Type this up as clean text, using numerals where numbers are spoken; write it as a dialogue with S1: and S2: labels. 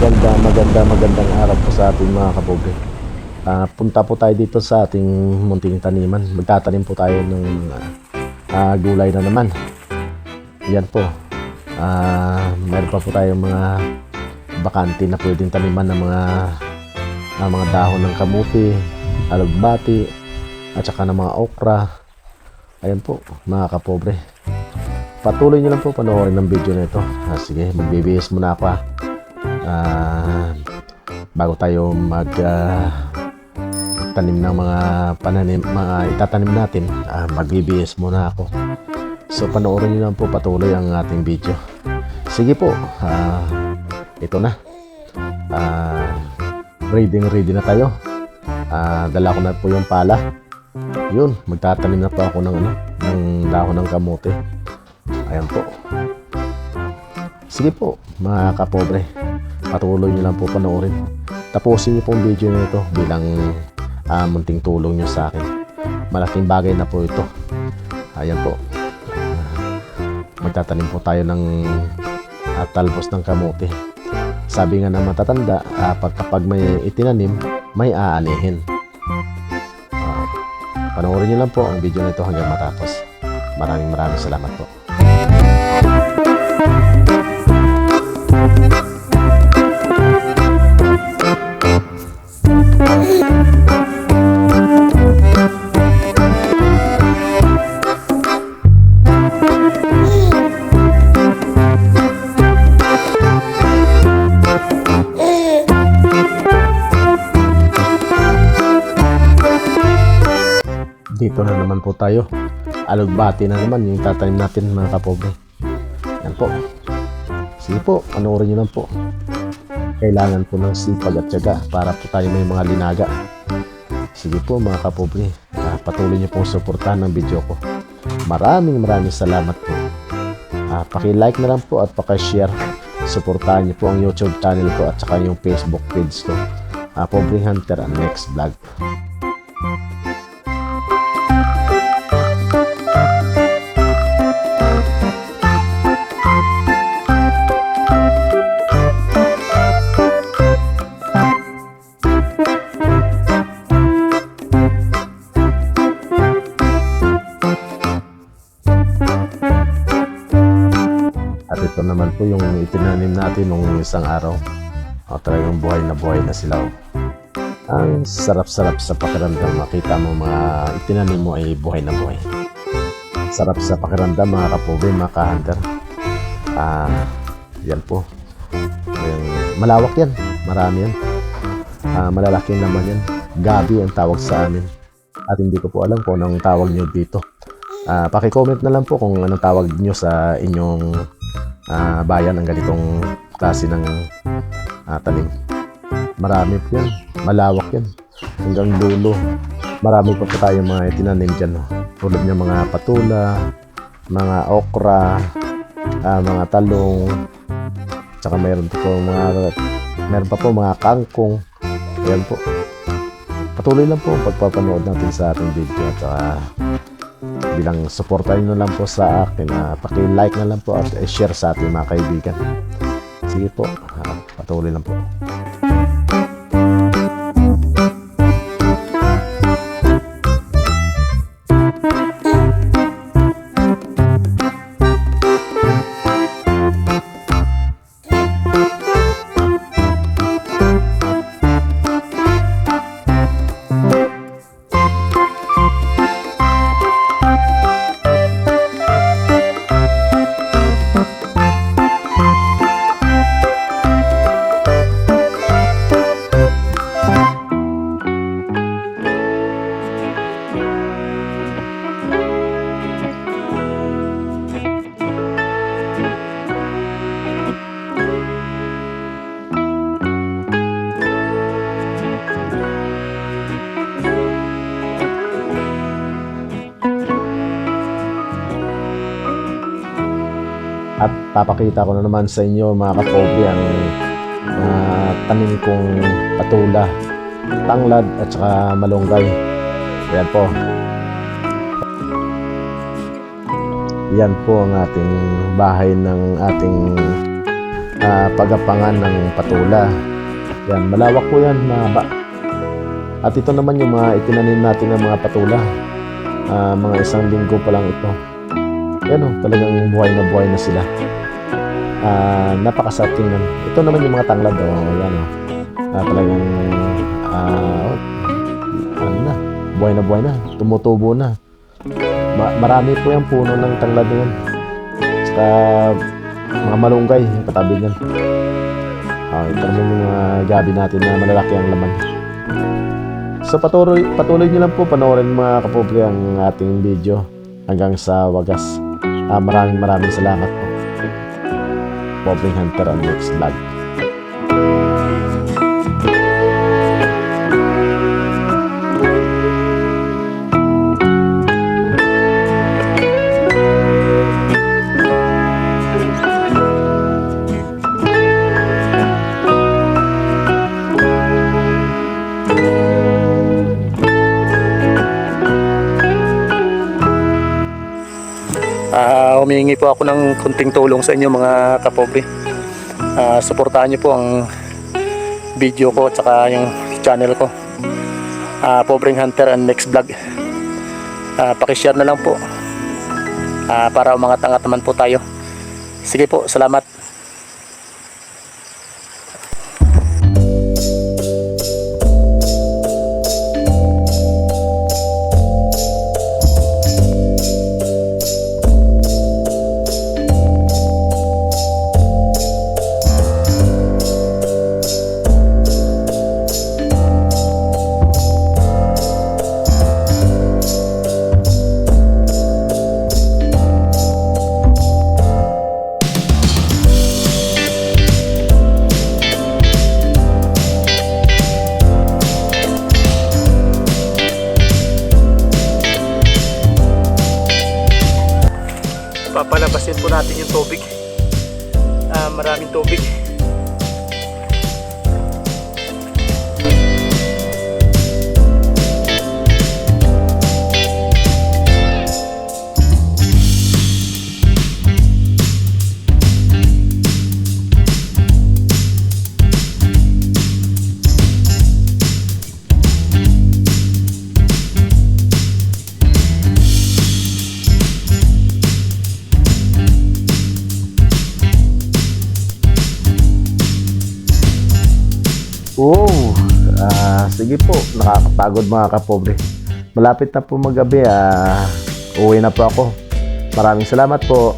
S1: magandang araw po sa ating mga kapobre. Punta po tayo dito sa ating munting taniman. Magtatanim po tayo ng gulay na naman. Yan po. Meron pa po tayong mga bakante na pwedeng taniman ng mga dahon ng kamuti, alugbati, at saka ng mga okra. Ayan po mga kapobre. Patuloy nyo lang po panoorin ng video na ito. Sige, magbibihis muna ako bago tayo tanim ng mga itatanim natin. Magbibihis muna ako. So panoorin nyo lang po patuloy ang ating video. Sige po, ito na. Ready na tayo. Dala ko na po yung pala. Yun, magtatanim na po ako ng dahon ng kamote. Ayan po. Sige po mga kapobre, patuloy nyo lang po panoorin. Tapusin nyo po ang video nito bilang munting tulong nyo sa akin. Malaking bagay na po ito. Ayan po. Magtatanim po tayo ng talbos ng kamote. Sabi nga ng matatanda, kapag may itinanim, may aanihin. Panoorin nyo lang po ang video nito hanggang matapos. Maraming salamat po. Dito na naman po tayo. Alugbati na naman yung tatanim natin mga kapobre. Yan po. Sige po, panoorin nyo lang po. Kailangan po ng sipag at tiyaga para po tayo may mga linaga. Sige po mga kapobre, patuloy nyo pong suportahan ng video ko. Maraming salamat po. Paki-like na lang po at paki-share. Suportahan nyo po ang YouTube channel ko at saka yung Facebook page ko. Pobre Hunter and Next Vlog. At ito naman po yung itinanim natin nung isang araw. Talagang buhay na sila. Ang sarap-sarap sa pakiramdam. Makita mo mga itinanim mo ay buhay na buhay. Sarap sa pakiramdam mga kapobre, mga ka-hunter. Yan po. Malawak yan. Marami yan. Malalaki naman yan. Gabi ang tawag sa amin. At hindi ko po alam kung anong tawag nyo dito. Paki-comment na lang po kung anong tawag nyo sa inyong bayan ang ganitong klase ng tanim. Marami po yan. Malawak yan. Hanggang dulo. Marami pa po tayong mga itinanim dyan. Tulad ng mga patula, mga okra, mga talong, tsaka meron pa po mga kangkong. Ayan po. Patuloy lang po ang pagpapanood natin sa ating video at bilang suporta nyo lang po sa akin, paki-like na lang po at share sa ating mga kaibigan. Sige po, patuloy lang po. At papakita ko na naman sa inyo mga kapobre ang tanim kong patula, tanglad at saka malunggay. Ayan po. Yan po ang ating bahay ng ating pagapangan ng patula. Yan, malawak po yan, mahaba. At ito naman yung mga itinanim natin ng mga patula. Mga 1 linggo pa lang ito. Yan o, talagang buhay na sila. Napakasarap tingnan. Ito naman yung mga tanglad o. Yan o. Talagang buhay na. Tumutubo na. Marami po yung puno ng tanglad na yan. Saka mga malunggay yung katabi niyan. Ito naman yung mga gabi natin na malalaki ang laman. So patuloy nyo lang po panoorin mga kapobre ang ating video hanggang sa wagas. Maraming salamat po. Pobreng Hunter on next vlog.
S2: Humihingi po ako ng kunting tulong sa inyo mga kapobre. Suportahan niyo po ang video ko at saka yung channel ko, Pobreng Hunter and Next Vlog. Pakishare na lang po para umangat-angat naman po tayo. Sige po, salamat. Papalabasin po natin yung tubig. Maraming tubig.
S1: Sige po, nakakapagod mga kapobre. Malapit na po magabi, uwi na po ako. Maraming salamat po.